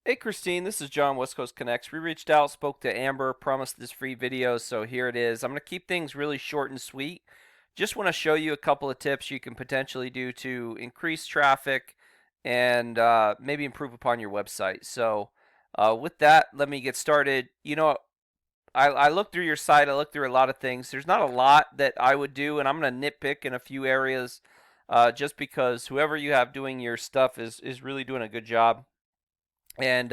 Hey Christine, this is John, West Coast Connects. We reached out, spoke to Amber, promised this free video, so here it is. I'm going to keep things really short and sweet. Just want to show you a couple of tips you can potentially do to increase traffic and maybe improve upon your website. With that, let me get started. I looked through your site, I looked through a lot of things. There's not a lot that I would do, and I'm going to nitpick in a few areas just because whoever you have doing your stuff is really doing a good job. And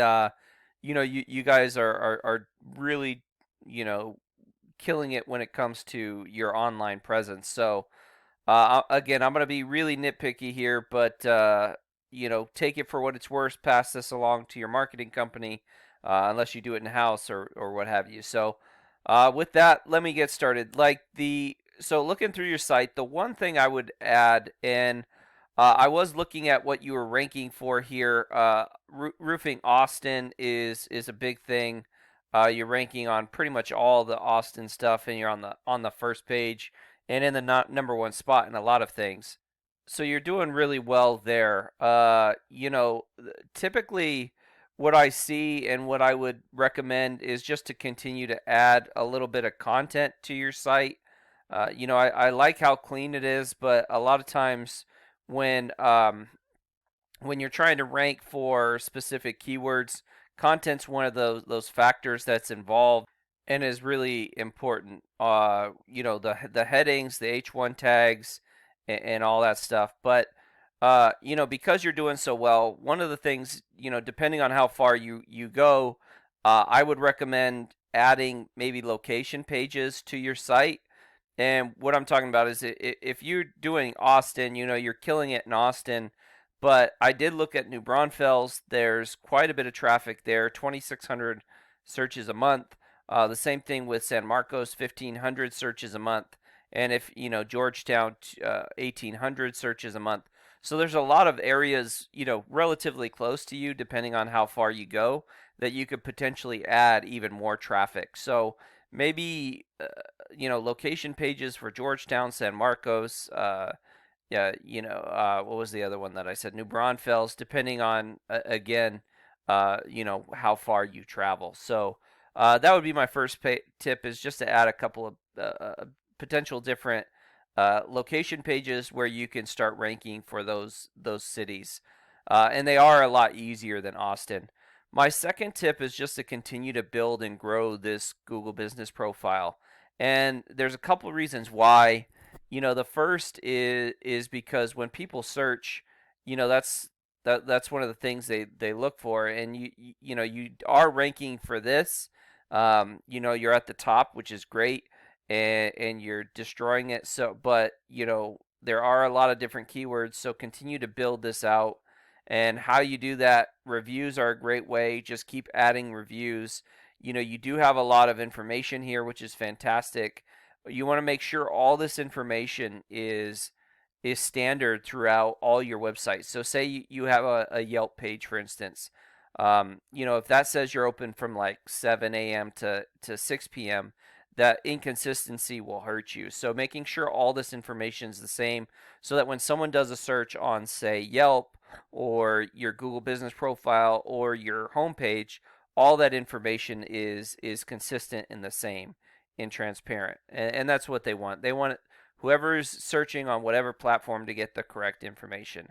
you guys are really you know killing it when it comes to your online presence. Again, I'm gonna be really nitpicky here, but take it for what it's worth. Pass this along to your marketing company, unless you do it in house or what have you. With that, let me get started. Looking through your site, the one thing I would add, and I was looking at what you were ranking for here. Roofing Austin is a big thing. You're ranking on pretty much all the Austin stuff, and you're on the first page and in the number one spot in a lot of things. So you're doing really well there. Typically, what I see and what I would recommend is just to continue to add a little bit of content to your site. I like how clean it is, but a lot of times when when you're trying to rank for specific keywords, content's one of those factors that's involved and is really important. The headings, the H1 tags, and all that stuff. But because you're doing so well, one of the things, depending on how far you go, I would recommend adding maybe location pages to your site. And what I'm talking about is if you're doing Austin, you're killing it in Austin. But I did look at New Braunfels. There's quite a bit of traffic there, 2,600 searches a month. The same thing with San Marcos, 1,500 searches a month. And if, Georgetown, 1,800 searches a month. So there's a lot of areas, relatively close to you, depending on how far you go, that you could potentially add even more traffic. So maybe location pages for Georgetown, San Marcos. Yeah, what was the other one that I said? New Braunfels, depending on again, how far you travel. That would be my first tip: is just to add a couple of potential different location pages where you can start ranking for those cities, and they are a lot easier than Austin. My second tip is just to continue to build and grow this Google Business Profile. And there's a couple of reasons why. The first is because when people search, that's one of the things they look for, and you are ranking for this. You're at the top, which is great, and you're destroying it. But there are a lot of different keywords, so continue to build this out. And how you do that, reviews are a great way. Just keep adding reviews. You do have a lot of information here, which is fantastic. You want to make sure all this information is standard throughout all your websites. So say you have a Yelp page, for instance. If that says you're open from like 7 a.m. to 6 p.m., that inconsistency will hurt you. So making sure all this information is the same so that when someone does a search on, say, Yelp or your Google Business Profile or your homepage, all that information is consistent and the same and transparent. And that's what they want. They want whoever's searching on whatever platform to get the correct information.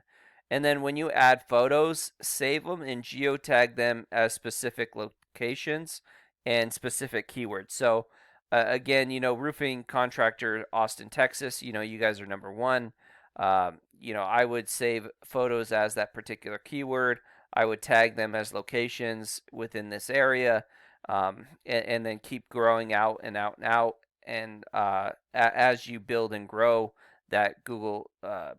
And then when you add photos, save them and geotag them as specific locations and specific keywords. Again, roofing contractor, Austin, Texas, you guys are number one. I would save photos as that particular keyword. I would tag them as locations within this area, and then keep growing out and out and out. And as you build and grow, that Google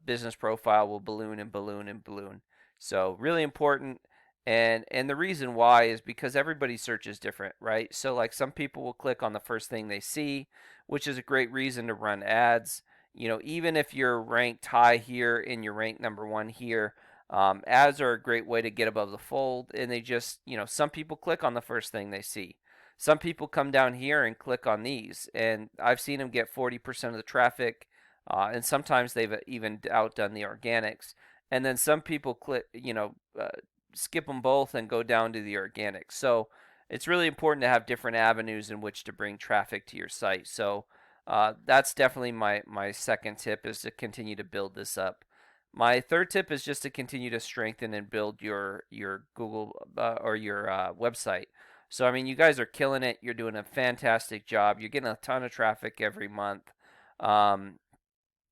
business profile will balloon and balloon and balloon. So really important. And the reason why is because everybody's search is different, right? So like some people will click on the first thing they see, which is a great reason to run ads. Even if you're ranked high here and you're ranked number one here, ads are a great way to get above the fold. And they just, some people click on the first thing they see. Some people come down here and click on these, and I've seen them get 40% of the traffic, and sometimes they've even outdone the organics. And then some people click, skip them both and go down to the organic. So it's really important to have different avenues in which to bring traffic to your site. So that's definitely my second tip, is to continue to build this up. My third tip is just to continue to strengthen and build your Google or your website. So I mean, you guys are killing it. You're doing a fantastic job. You're getting a ton of traffic every month. Um,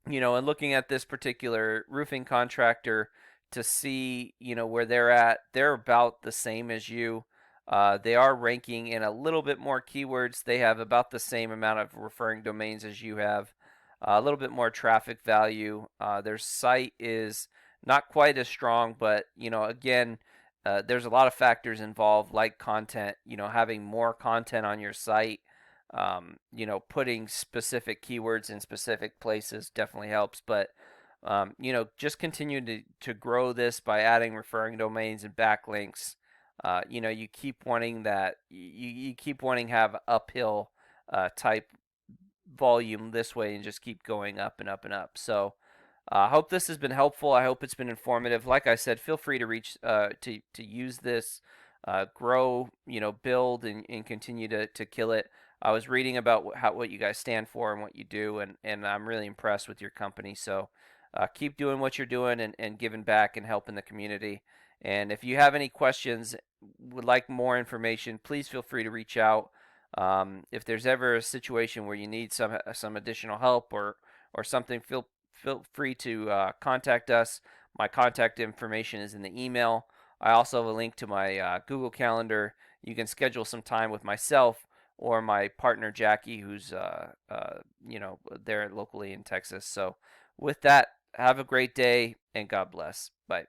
and looking at this particular roofing contractor to see, where they're about the same as you. They are ranking in a little bit more keywords. They have about the same amount of referring domains as you have, a little bit more traffic value. Their site is not quite as strong, but, again, there's a lot of factors involved, like content, having more content on your site. Putting specific keywords in specific places definitely helps. But just continue to grow this by adding referring domains and backlinks. You keep wanting that. You keep wanting to have uphill type volume this way, and just keep going up and up and up. So I hope this has been helpful. I hope it's been informative. Like I said, feel free to reach to use this, grow, build, and continue to kill it. I was reading about what you guys stand for and what you do, and I'm really impressed with your company. So keep doing what you're doing, and giving back and helping the community. And if you have any questions, would like more information, please feel free to reach out. If there's ever a situation where you need some additional help or something, feel free to contact us. My contact information is in the email. I also have a link to my Google Calendar. You can schedule some time with myself or my partner Jackie, who's there locally in Texas. So, with that, have a great day and God bless. Bye.